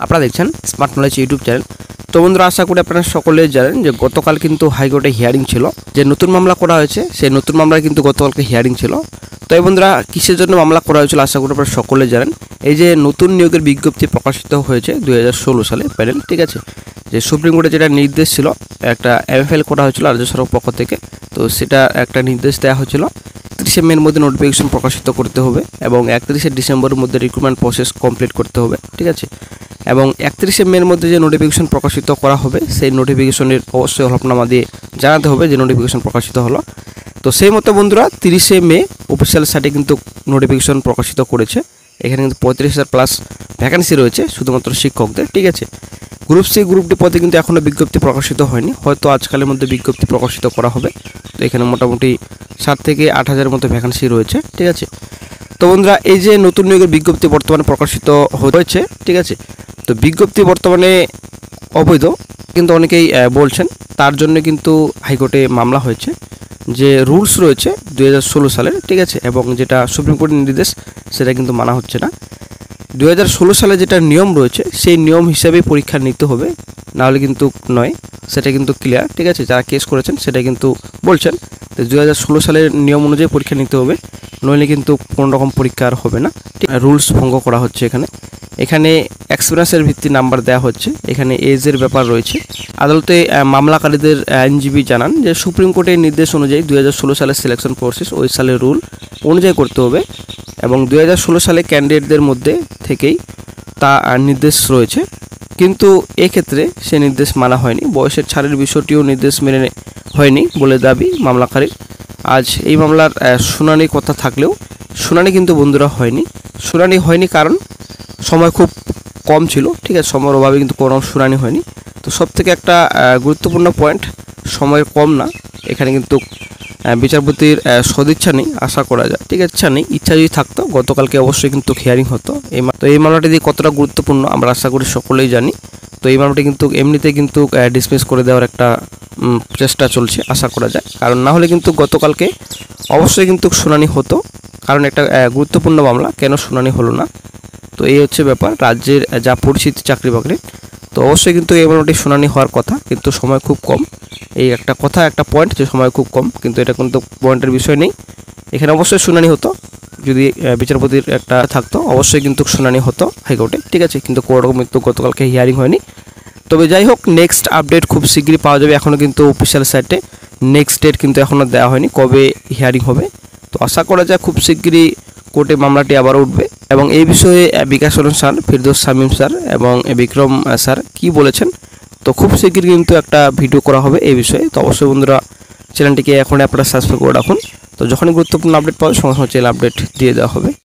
আপনারা দেখছেন smart knowledge YouTube channel. তো বন্ধুরা, আশা করি আপনারা সকলেই জানেন যে গতকাল কিন্তু হাইকোর্টে হিয়ারিং ছিল, যে নতুন মামলা করা হয়েছে সেই নতুন মামলায় কিন্তু গতকালকে হিয়ারিং ছিল। তো এই বন্ধুরা, কিসের জন্য মামলা করা হয়েছিল আশা করি আপনারা সকলেই জানেন। এই যে নতুন নিয়োগের বিজ্ঞপ্তি প্রকাশিত হয়েছে 2016 সালে প্যানেল, ঠিক আছে, যে সুপ্রিম কোর্টে যেটা নির্দেশ ছিল, একটা MFL করা হয়েছিল রাজ্য সরকার পক্ষ থেকে। তো সেটা একটা নির্দেশ দেওয়া হয়েছিল 30 মের মধ্যে নোটিফিকেশন প্রকাশিত করতে হবে এবং 31 ডিসেম্বরের মধ্যে রিক্রুটমেন্ট প্রসেস কমপ্লিট করতে হবে, ঠিক আছে। এবং 31 মের মধ্যে যে নোটিফিকেশন প্রকাশিত করা হবে সেই নোটিফিকেশনের অবশ্যই হলফনামা দিয়ে জানাতে হবে যে নোটিফিকেশন প্রকাশিত হলো। তো সেই মতো বন্ধুরা 30 মে অফিসিয়াল সাইটে কিন্তু নোটিফিকেশন প্রকাশিত করেছে। এখানে কিন্তু 35,000 প্লাস ভ্যাকেন্সি রয়েছে শুধুমাত্র শিক্ষকদের, ঠিক আছে। গ্রুপ সি গ্রুপ ডি পদে কিন্তু এখনও বিজ্ঞপ্তি প্রকাশিত হয়নি, হয়তো আজকালের মধ্যে বিজ্ঞপ্তি প্রকাশিত করা হবে। তো এখানে মোটামুটি 7 থেকে 8,000 মতো ভ্যাকেন্সি রয়েছে, ঠিক আছে। তো বন্ধুরা, এই যে নতুন নিয়োগের বিজ্ঞপ্তি বর্তমানে প্রকাশিত হয়েছে, ঠিক আছে। তো বিজ্ঞপ্তি বর্তমানে অবৈধ কিন্তু অনেকেই বলছেন, তার জন্য কিন্তু হাইকোর্টে মামলা হয়েছে। যে রুলস রয়েছে 2016 সালের, ঠিক আছে, এবং যেটা সুপ্রিম কোর্টের নির্দেশ সেটা কিন্তু মানা হচ্ছে না। 2016 সালে যেটা নিয়ম রয়েছে সেই নিয়ম হিসাবেই পরীক্ষা নিতে হবে, নাহলে কিন্তু নয়, সেটা কিন্তু ক্লিয়ার, ঠিক আছে। যারা কেস করেছেন সেটা কিন্তু বলছেন যে 2016 সালের নিয়ম অনুযায়ী পরীক্ষা নিতে হবে, নইলে কিন্তু কোনো রকম পরীক্ষা আর হবে না। রুলস ভঙ্গ করা হচ্ছে এখানে এক্সপিরিয়েন্সের ভিত্তি নাম্বার দেওয়া হচ্ছে, এখানে এজের ব্যাপার রয়েছে। আদালতে মামলাকারীদের আইনজীবী জানান যে সুপ্রিম কোর্টের নির্দেশ অনুযায়ী 2016 সালের সিলেকশন প্রসেস ওই সালের রুল অনুযায়ী করতে হবে এবং 2016 সালে ক্যান্ডিডেটদের মধ্যে থেকেই তা নির্দেশ রয়েছে, কিন্তু এক্ষেত্রে সে নির্দেশ মানা হয়নি। বয়সের ছাড়ের বিষয়টিও নির্দেশ মেনে হয়নি বলে দাবি মামলাকারীর। আজ এই মামলার শুনানির কথা থাকলেও শুনানি কিন্তু বন্ধুরা শুনানি হয়নি কারণ সময় খুব কম ছিল, ঠিক আছে, সময়ের অভাবে কিন্তু কোনো শুনানি হয়নি। তো সব থেকে একটা গুরুত্বপূর্ণ পয়েন্ট, সময়ের কম না, এখানে কিন্তু বিচারপতির সদিচ্ছা নেই আশা করা যায়, ঠিক আছে। ইচ্ছা যদি থাকতো গতকালকে অবশ্যই কিন্তু হিয়ারিং হতো। তো এই মামলাটি দিয়ে কতটা গুরুত্বপূর্ণ আমরা আশা করি সকলেই জানি। তো এই মামলাটি কিন্তু এমনিতে কিন্তু ডিসমিস করে দেওয়ার একটা চেষ্টা চলছে আশা করা যায়, কারণ না হলে কিন্তু গতকালকে অবশ্যই কিন্তু শুনানি হতো, কারণ একটা গুরুত্বপূর্ণ মামলা, কেন শুনানি হলো না। তো এই হচ্ছে ব্যাপার, রাজ্যের যা পরিস্থিতি চাকরি বাকরি, তো অবশ্যই কিন্তু এই মামলাটি শুনানি হওয়ার কথা, কিন্তু সময় খুব কম। এই একটা কথা, একটা পয়েন্ট যে সময় খুব কম, কিন্তু এটা কিন্তু পয়েন্টের বিষয় নেই। এখানে অবশ্যই শুনানি হতো, যদি বিচারপতির একটা থাকতো অবশ্যই কিন্তু শুনানি হতো হাইকোর্টে, ঠিক আছে, কিন্তু কোনো রকম কিন্তু গতকালকে হিয়ারিং হয়নি। তবে যাই হোক, নেক্সট আপডেট খুব শীঘ্রই পাওয়া যাবে। এখনও কিন্তু অফিসিয়াল সাইটে নেক্সট ডেট কিন্তু এখনও দেওয়া হয়নি কবে হিয়ারিং হবে। তো আশা করা যায় খুব শীঘ্রই কোর্টে মামলাটি আবারও উঠবে এবং এই বিষয়ে বিকাশ রঞ্জন স্যার, ফিরদৌস শামীম স্যার এবং বিক্রম স্যার কি বলেছেন, তো খুব শীঘ্রই কিন্তু একটা ভিডিও করা হবে এই বিষয়ে। তো অবশ্যই বন্ধুরা, চ্যানেলটিকে এখন আপনারা সাবস্ক্রাইব করে রাখুন। তো যখনই গুরুত্বপূর্ণ আপডেট পাওয়া সঙ্গে সঙ্গে চ্যানেল আপডেট দিয়ে দেওয়া হবে।